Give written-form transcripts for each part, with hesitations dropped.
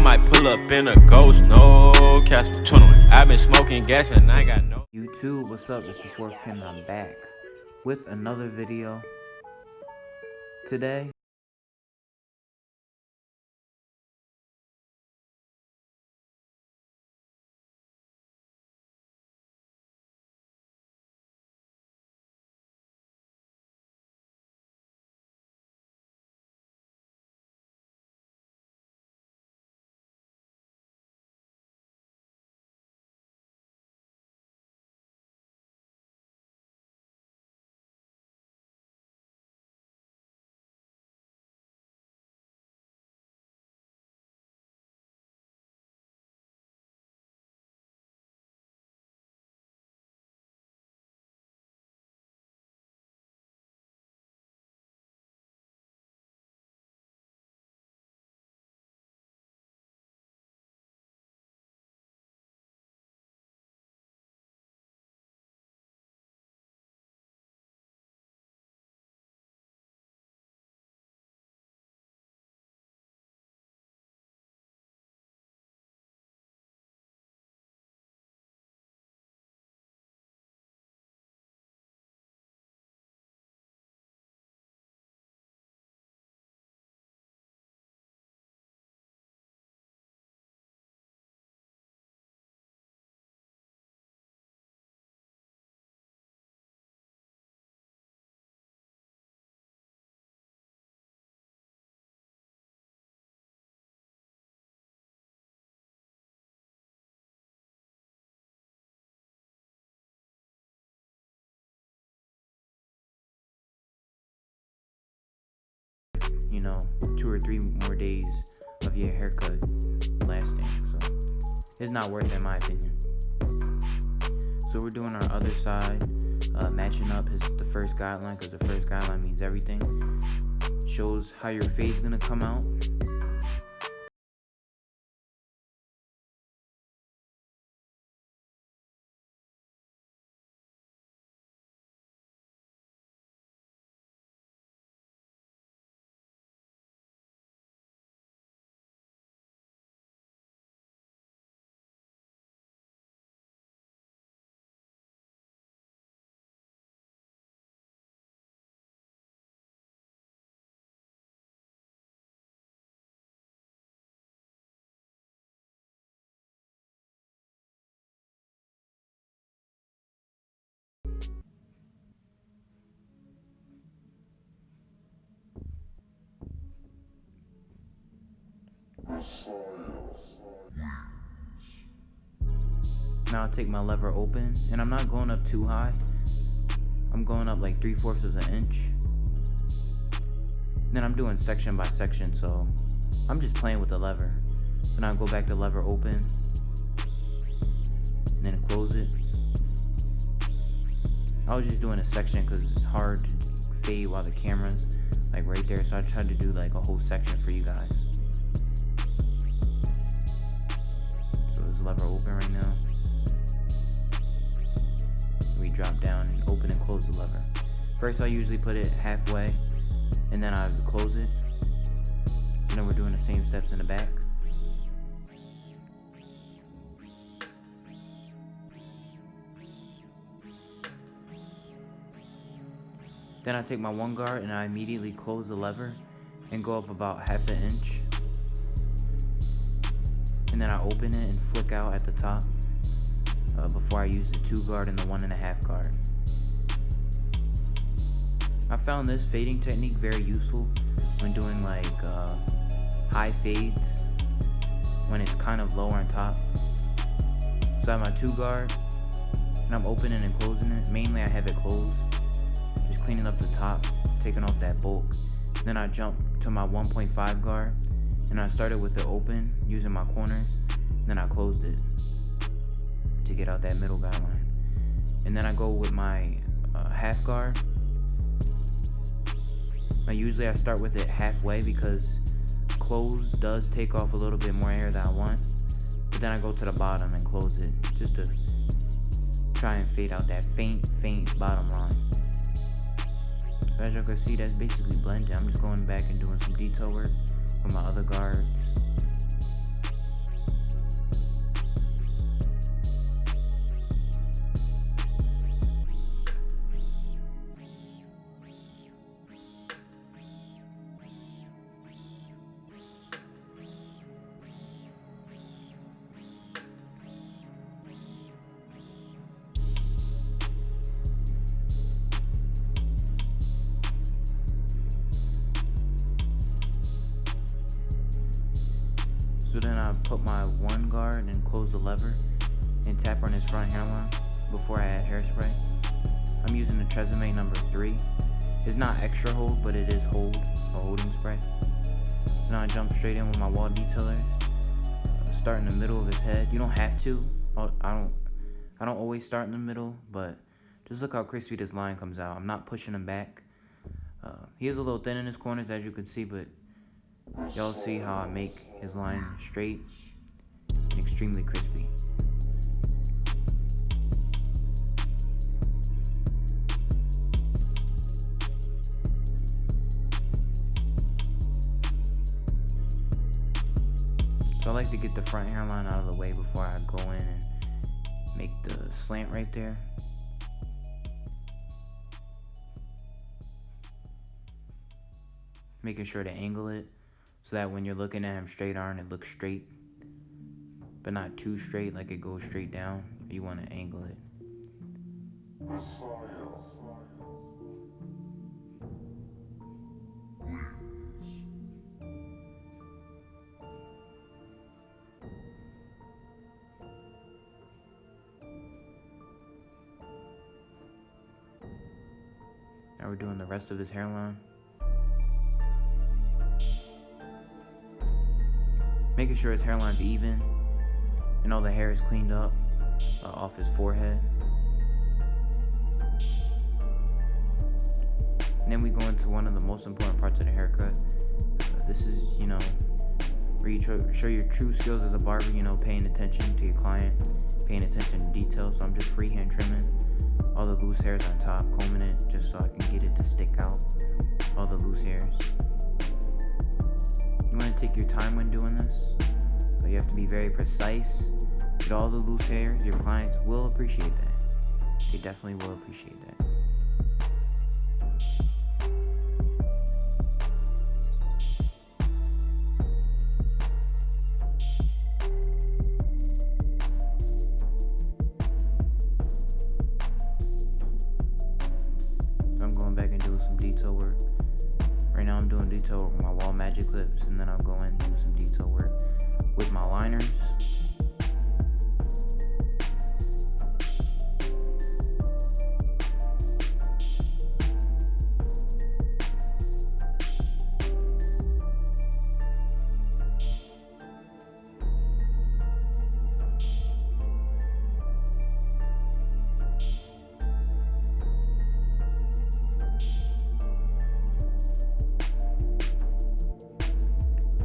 might pull up in a ghost, no Casper 21. I've been smoking gas and I got no. YouTube, what's up? It's the Fourth Ken. I'm back with another video today. You know, 2 or 3 more days of your haircut lasting, so it's not worth it in my opinion. So we're doing our other side, matching up the first guideline, because the first guideline means everything. Shows how your fade's gonna come out. Now I'll take my lever open, and I'm not going up too high. I'm going up like 3/4 of an inch. Then I'm doing section by section, so I'm just playing with the lever. Then I'll go back to lever open, and then close it. I was just doing a section because it's hard to fade while the camera's like right there, so I tried to do like a whole section for you guys. So this lever open right now. We drop down and open and close the lever. First I usually put it halfway and then I close it. So then we're doing the same steps in the back. Then I take my 1 guard and I immediately close the lever and go up about 1/2 inch. And then I open it and flick out at the top before I use the 2 guard and the 1.5 guard. I found this fading technique very useful when doing like high fades when it's kind of low on top. So I have my 2 guard and I'm opening and closing it. Mainly I have it closed, just cleaning up the top, taking off that bulk. Then I jump to my 1.5 guard and I started with it open using my corners, then I closed it to get out that middle guideline. And then I go with my 1/2 guard. Usually I start with it halfway because closed does take off a little bit more air than I want. But then I go to the bottom and close it just to try and fade out that faint bottom line. So as you can see, that's basically blended. I'm just going back and doing some detail work with my other guards. So then I put my one guard and close the lever and tap on his front hairline before I add hairspray. I'm using the Tresemme number 3. It's not extra hold, but it is a holding spray. So now I jump straight in with my wall detailers. Start in the middle of his head. You don't have to. I don't always start in the middle, but just look how crispy this line comes out. I'm not pushing him back. He is a little thin in his corners, as you can see, but y'all see how I make his line straight and extremely crispy. So I like to get the front hairline out of the way before I go in and make the slant right there. Making sure to angle it so that when you're looking at him straight on, it looks straight, but not too straight, like it goes straight down. You want to angle it. Now we're doing the rest of his hairline. Making sure his hairline's even and all the hair is cleaned up off his forehead. And then we go into one of the most important parts of the haircut. This is, where you show your true skills as a barber, paying attention to your client, paying attention to details. So I'm just freehand trimming all the loose hairs on top, combing it just so I can get it to stick out, all the loose hairs. You want to take your time when doing this, but you have to be very precise. Get all the loose hairs. Your clients will appreciate that. They definitely will appreciate that. So I'm going back and doing some detail work. Right now I'm doing detail work with my wall magic clips, and then I'll go in and do some detail work with my liners.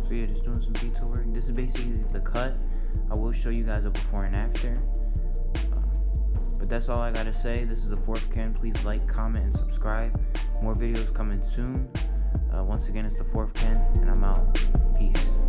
So yeah, just doing some detail work. This is basically the cut. I will show you guys a before and after. But that's all I gotta say. This is the Fourth Ken. Please like, comment, and subscribe. More videos coming soon. Once again, it's the Fourth Ken, and I'm out. Peace.